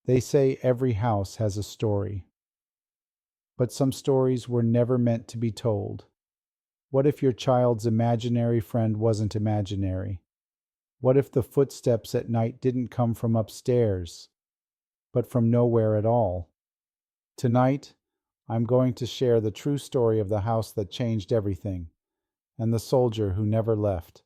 They say every house has a story, but some stories were never meant to be told. What if your child's imaginary friend wasn't imaginary? What if the footsteps at night didn't come from upstairs, but from nowhere at all? Tonight, I'm going to share the true story of the house that changed everything, and the soldier who never left.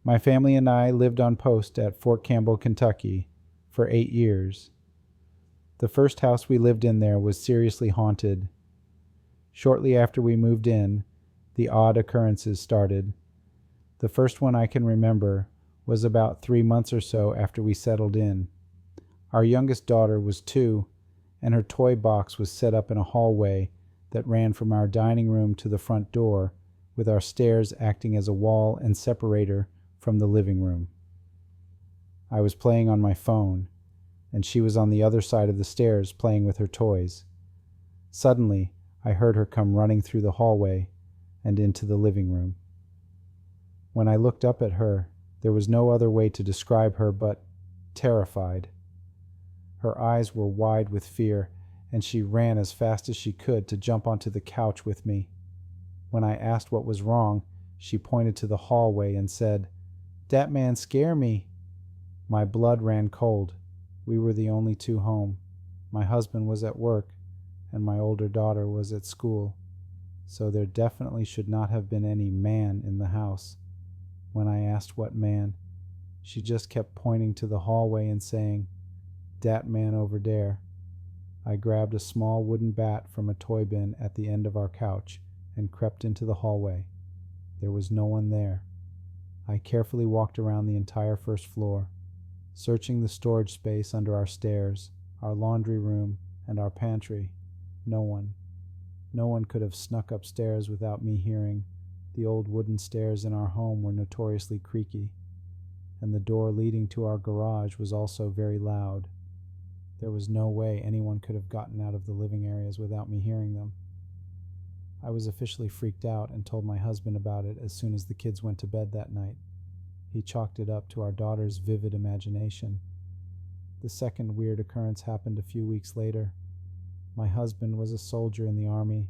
My family and I lived on post at Fort Campbell, Kentucky, for 8 years. The first house we lived in there was seriously haunted. Shortly after we moved in, the odd occurrences started. The first one I can remember was about 3 months or so after we settled in. Our youngest daughter was 2, and her toy box was set up in a hallway that ran from our dining room to the front door, with our stairs acting as a wall and separator from the living room. I was playing on my phone, and she was on the other side of the stairs playing with her toys. Suddenly, I heard her come running through the hallway and into the living room. When I looked up at her, there was no other way to describe her but terrified. Her eyes were wide with fear, and she ran as fast as she could to jump onto the couch with me. When I asked what was wrong, she pointed to the hallway and said, "Dat man scare me." My blood ran cold. We were the only 2 home. My husband was at work, and my older daughter was at school, so there definitely should not have been any man in the house. When I asked what man, she just kept pointing to the hallway and saying, "Dat man over there." I grabbed a small wooden bat from a toy bin at the end of our couch and crept into the hallway. There was no one there. I carefully walked around the entire first floor, searching the storage space under our stairs, our laundry room, and our pantry. No one. No one could have snuck upstairs without me hearing. The old wooden stairs in our home were notoriously creaky, and the door leading to our garage was also very loud. There was no way anyone could have gotten out of the living areas without me hearing them. I was officially freaked out and told my husband about it as soon as the kids went to bed that night. He chalked it up to our daughter's vivid imagination. The second weird occurrence happened a few weeks later. My husband was a soldier in the Army,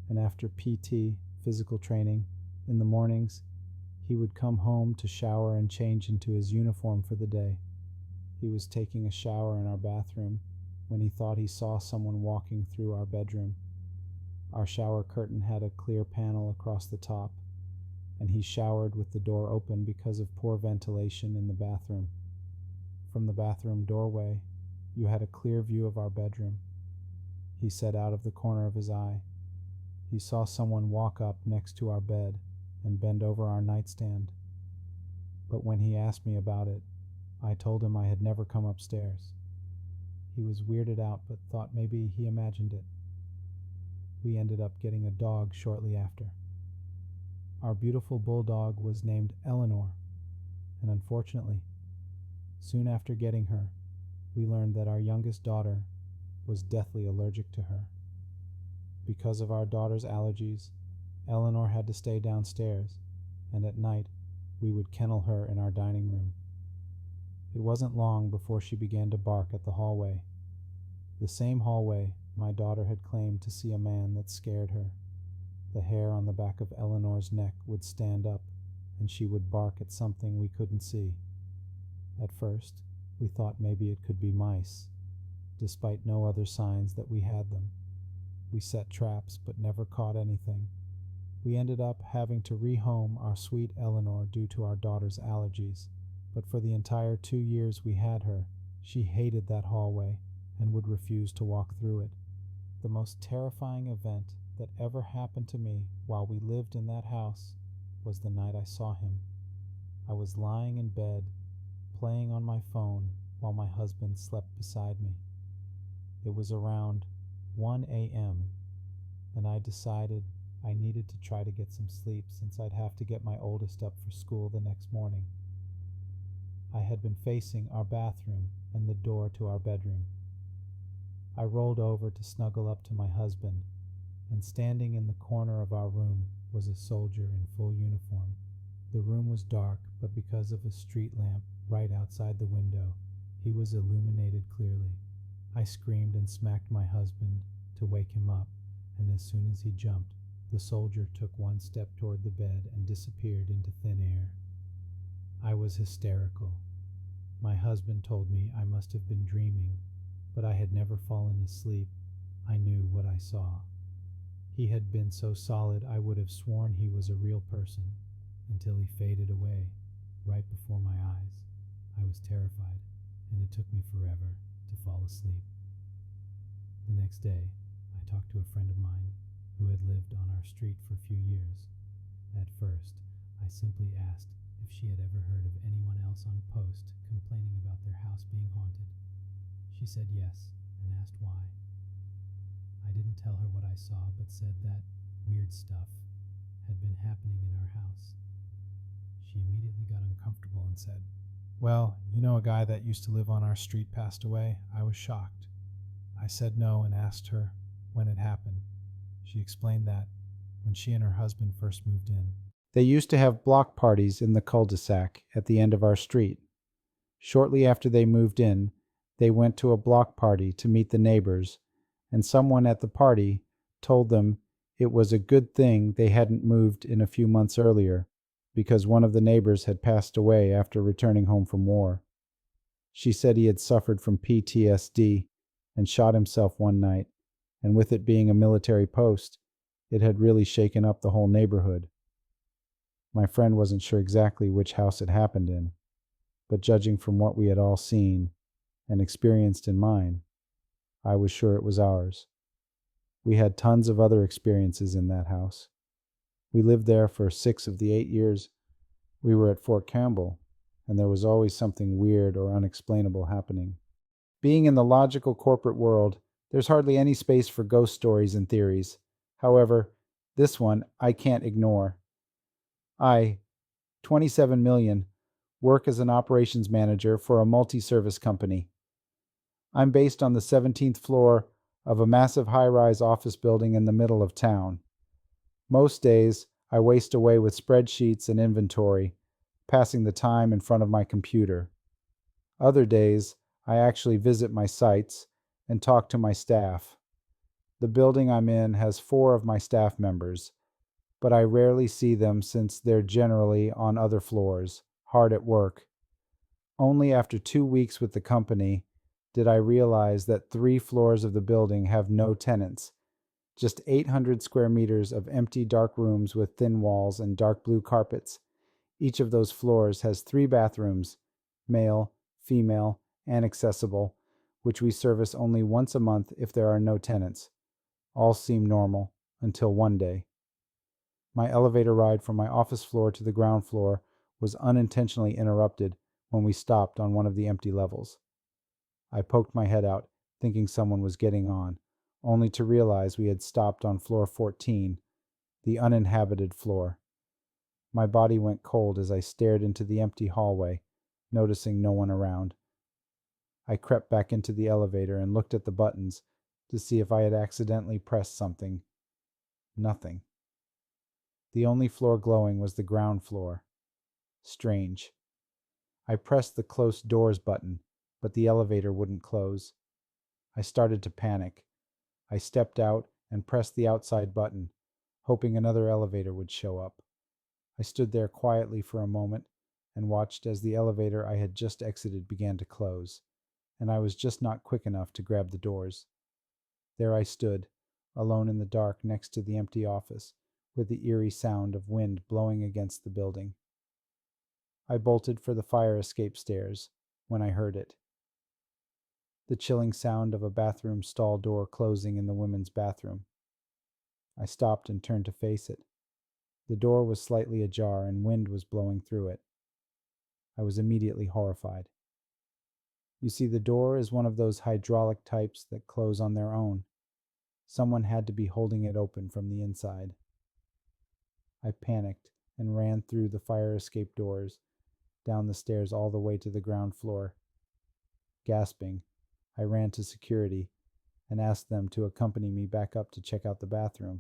and after PT, physical training, in the mornings, he would come home to shower and change into his uniform for the day. He was taking a shower in our bathroom when he thought he saw someone walking through our bedroom. Our shower curtain had a clear panel across the top, and he showered with the door open because of poor ventilation in the bathroom. From the bathroom doorway, you had a clear view of our bedroom. He said out of the corner of his eye, he saw someone walk up next to our bed and bend over our nightstand. But when he asked me about it, I told him I had never come upstairs. He was weirded out but thought maybe he imagined it. We ended up getting a dog shortly after. Our beautiful bulldog was named Eleanor, and unfortunately, soon after getting her, we learned that our youngest daughter was deathly allergic to her. Because of our daughter's allergies, Eleanor had to stay downstairs, and at night we would kennel her in our dining room. It wasn't long before she began to bark at the hallway. The same hallway my daughter had claimed to see a man that scared her. The hair on the back of Eleanor's neck would stand up, and she would bark at something we couldn't see. At first, we thought maybe it could be mice, despite no other signs that we had them. We set traps but never caught anything. We ended up having to rehome our sweet Eleanor due to our daughter's allergies, but for the entire 2 years we had her, she hated that hallway and would refuse to walk through it. The most terrifying event that ever happened to me while we lived in that house was the night I saw him. I was lying in bed, playing on my phone while my husband slept beside me. It was around 1 a.m., and I decided I needed to try to get some sleep since I'd have to get my oldest up for school the next morning. I had been facing our bathroom and the door to our bedroom. I rolled over to snuggle up to my husband, and standing in the corner of our room was a soldier in full uniform. The room was dark, but because of a street lamp right outside the window, he was illuminated clearly. I screamed and smacked my husband to wake him up, and as soon as he jumped, the soldier took one step toward the bed and disappeared into thin air. I was hysterical. My husband told me I must have been dreaming, but I had never fallen asleep. I knew what I saw. He had been so solid I would have sworn he was a real person, until he faded away, right before my eyes. I was terrified, and it took me forever to fall asleep. The next day, I talked to a friend of mine who had lived on our street for a few years. At first, I simply asked if she had ever heard of anyone else on post complaining about their house being haunted. She said yes, and asked why. I didn't tell her what I saw, but said that weird stuff had been happening in our house. She immediately got uncomfortable and said, "Well, you know, a guy that used to live on our street passed away." I was shocked. I said no and asked her when it happened. She explained that when she and her husband first moved in, They used to have block parties in the cul-de-sac at the end of our street. Shortly after they moved in, they went to a block party to meet the neighbors, and someone at the party told them it was a good thing they hadn't moved in a few months earlier, because one of the neighbors had passed away after returning home from war. She said he had suffered from PTSD and shot himself one night, and with it being a military post, it had really shaken up the whole neighborhood. My friend wasn't sure exactly which house it happened in, but judging from what we had all seen and experienced in mine, I was sure it was ours. We had tons of other experiences in that house. We lived there for 6 of the 8 years we were at Fort Campbell, and there was always something weird or unexplainable happening. Being in the logical corporate world, there's hardly any space for ghost stories and theories. However, this one I can't ignore. I, 27 million, work as an operations manager for a multi-service company. I'm based on the 17th floor of a massive high-rise office building in the middle of town. Most days, I waste away with spreadsheets and inventory, passing the time in front of my computer. Other days, I actually visit my sites and talk to my staff. The building I'm in has 4 of my staff members, but I rarely see them since they're generally on other floors, hard at work. Only after 2 weeks with the company did I realize that 3 floors of the building have no tenants, just 800 square meters of empty dark rooms with thin walls and dark blue carpets. Each of those floors has 3 bathrooms, male, female, and accessible, which we service only once a month if there are no tenants. All seemed normal until one day. My elevator ride from my office floor to the ground floor was unintentionally interrupted when we stopped on one of the empty levels. I poked my head out, thinking someone was getting on, only to realize we had stopped on floor 14, the uninhabited floor. My body went cold as I stared into the empty hallway, noticing no one around. I crept back into the elevator and looked at the buttons to see if I had accidentally pressed something. Nothing. The only floor glowing was the ground floor. Strange. I pressed the close doors button, but the elevator wouldn't close. I started to panic. I stepped out and pressed the outside button, hoping another elevator would show up. I stood there quietly for a moment and watched as the elevator I had just exited began to close, and I was just not quick enough to grab the doors. There I stood, alone in the dark next to the empty office, with the eerie sound of wind blowing against the building. I bolted for the fire escape stairs when I heard it. The chilling sound of a bathroom stall door closing in the women's bathroom. I stopped and turned to face it. The door was slightly ajar and wind was blowing through it. I was immediately horrified. You see, the door is one of those hydraulic types that close on their own. Someone had to be holding it open from the inside. I panicked and ran through the fire escape doors, down the stairs all the way to the ground floor. Gasping, I ran to security and asked them to accompany me back up to check out the bathroom.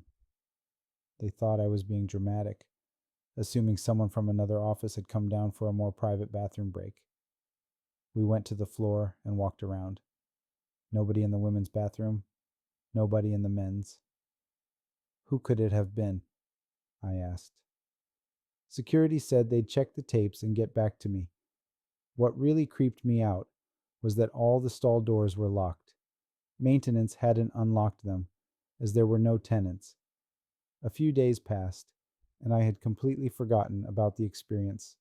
They thought I was being dramatic, assuming someone from another office had come down for a more private bathroom break. We went to the floor and walked around. Nobody in the women's bathroom. Nobody in the men's. Who could it have been? I asked. Security said they'd check the tapes and get back to me. What really creeped me out was that all the stall doors were locked. Maintenance hadn't unlocked them, as there were no tenants. A few days passed, and I had completely forgotten about the experience,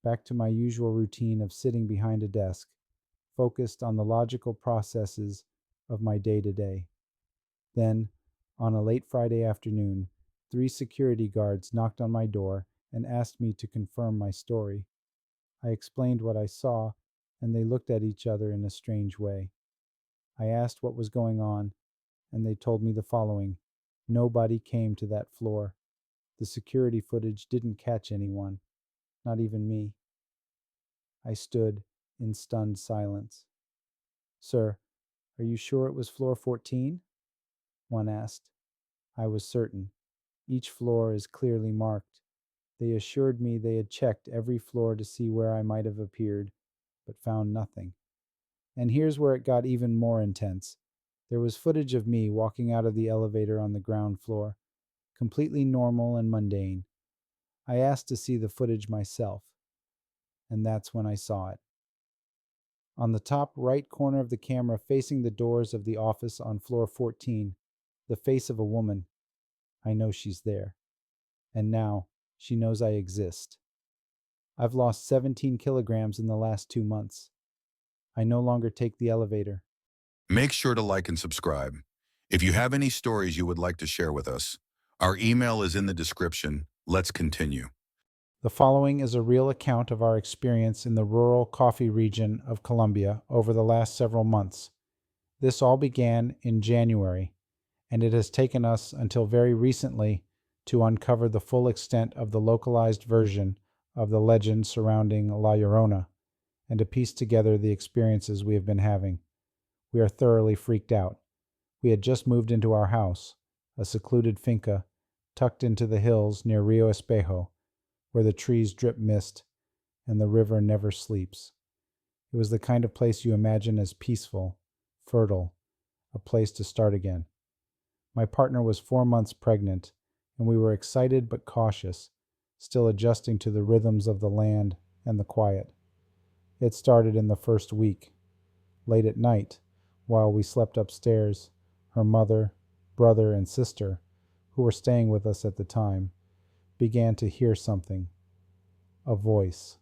back to my usual routine of sitting behind a desk, focused on the logical processes of my day-to-day. Then, on a late Friday afternoon, 3 security guards knocked on my door and asked me to confirm my story. I explained what I saw, and they looked at each other in a strange way. I asked what was going on, and they told me the following: nobody came to that floor. The security footage didn't catch anyone, not even me. I stood in stunned silence. "Sir, are you sure it was floor 14? One asked. I was certain. Each floor is clearly marked. They assured me they had checked every floor to see where I might have appeared, but found nothing. And here's where it got even more intense. There was footage of me walking out of the elevator on the ground floor, completely normal and mundane. I asked to see the footage myself, and that's when I saw it. On the top right corner of the camera facing the doors of the office on floor 14, the face of a woman. I know she's there. And now she knows I exist. I've lost 17 kilograms in the last 2 months. I no longer take the elevator. Make sure to like and subscribe. If you have any stories you would like to share with us, our email is in the description. Let's continue. The following is a real account of our experience in the rural coffee region of Colombia over the last several months. This all began in January, and it has taken us until very recently to uncover the full extent of the localized version of the legend surrounding La Llorona, and to piece together the experiences we have been having. We are thoroughly freaked out. We had just moved into our house, a secluded finca tucked into the hills near Rio Espejo, where the trees drip mist and the river never sleeps. It was the kind of place you imagine as peaceful, fertile, a place to start again. My partner was 4 months pregnant, and we were excited but cautious, still adjusting to the rhythms of the land and the quiet. It started in the first week. Late at night, while we slept upstairs, her mother, brother, and sister, who were staying with us at the time, began to hear something. A voice.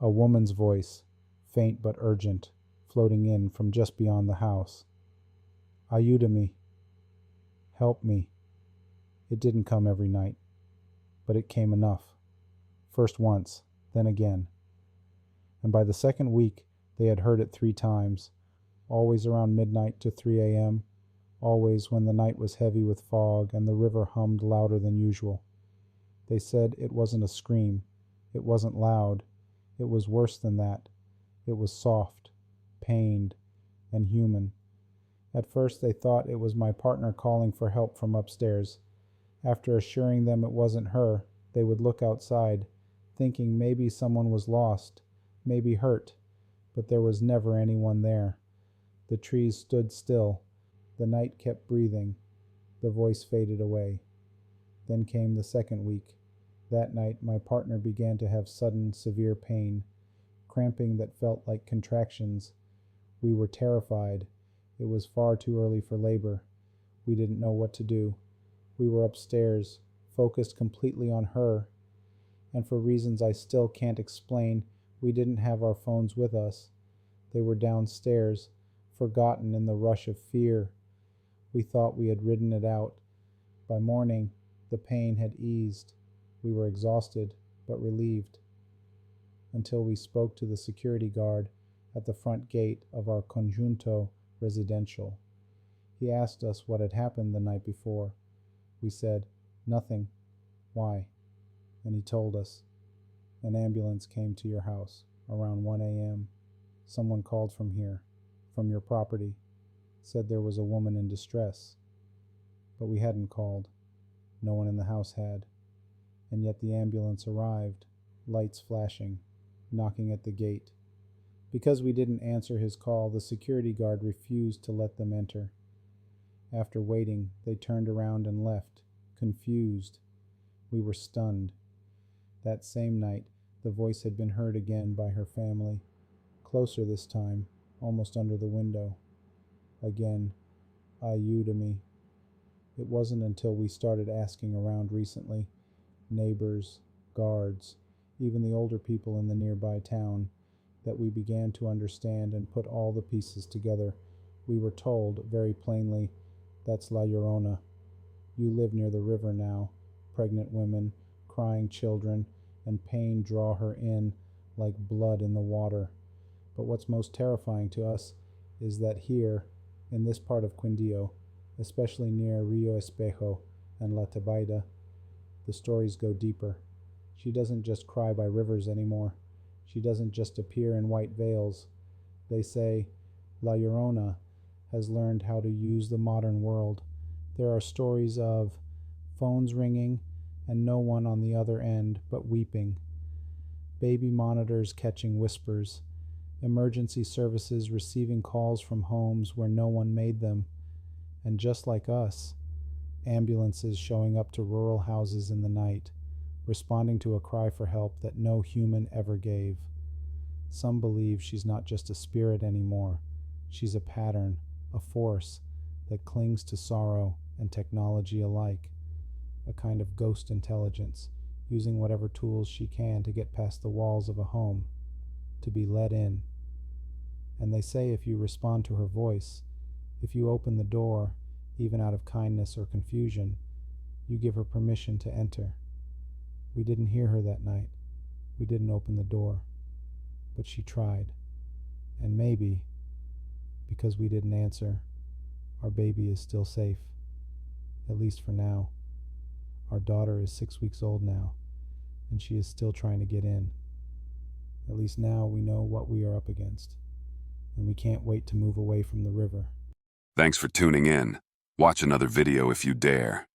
A woman's voice, faint but urgent, floating in from just beyond the house. Ayúdame. Help me. It didn't come every night, but it came enough. First once, then again. And by the second week, they had heard it 3 times, always around midnight to 3 a.m., always when the night was heavy with fog and the river hummed louder than usual. They said it wasn't a scream. It wasn't loud. It was worse than that. It was soft, pained, and human. At first they thought it was my partner calling for help from upstairs. After assuring them it wasn't her, they would look outside, thinking maybe someone was lost, maybe hurt, but there was never anyone there. The trees stood still. The night kept breathing. The voice faded away. Then came the second week. That night my partner began to have sudden, severe pain, cramping that felt like contractions. We were terrified. It was far too early for labor. We didn't know what to do. We were upstairs, focused completely on her, and for reasons I still can't explain, we didn't have our phones with us. They were downstairs, forgotten in the rush of fear. We thought we had ridden it out. By morning, the pain had eased. We were exhausted, but relieved, until we spoke to the security guard at the front gate of our conjunto residential. He asked us what had happened the night before. We said, "Nothing." "Why?" And he told us. "An ambulance came to your house around 1 a.m. Someone called from here, from your property, said there was a woman in distress." But we hadn't called. No one in the house had. And yet the ambulance arrived, lights flashing, knocking at the gate. Because we didn't answer his call, the security guard refused to let them enter. After waiting, they turned around and left, confused. We were stunned. That same night, the voice had been heard again by her family, closer this time, almost under the window. Again, to me. It wasn't until we started asking around recently, neighbors, guards, even the older people in the nearby town, that we began to understand and put all the pieces together. We were told, very plainly, that's La Llorona. You live near the river now. Pregnant women, crying children, and pain draw her in like blood in the water. But what's most terrifying to us is that here, in this part of Quindío, especially near Rio Espejo and La Tebaida, the stories go deeper. She doesn't just cry by rivers anymore. She doesn't just appear in white veils. They say La Llorona has learned how to use the modern world. There are stories of phones ringing and no one on the other end but weeping, baby monitors catching whispers, emergency services receiving calls from homes where no one made them, and just like us, ambulances showing up to rural houses in the night, responding to a cry for help that no human ever gave. Some believe she's not just a spirit anymore. She's a pattern, a force that clings to sorrow and technology alike, a kind of ghost intelligence, using whatever tools she can to get past the walls of a home, to be let in. And they say if you respond to her voice, if you open the door, even out of kindness or confusion, you give her permission to enter. We didn't hear her that night. We didn't open the door. But she tried. And maybe, because we didn't answer, our baby is still safe. At least for now. Our daughter is 6 weeks old now, and she is still trying to get in. At least now we know what we are up against, and we can't wait to move away from the river. Thanks for tuning in. Watch another video if you dare.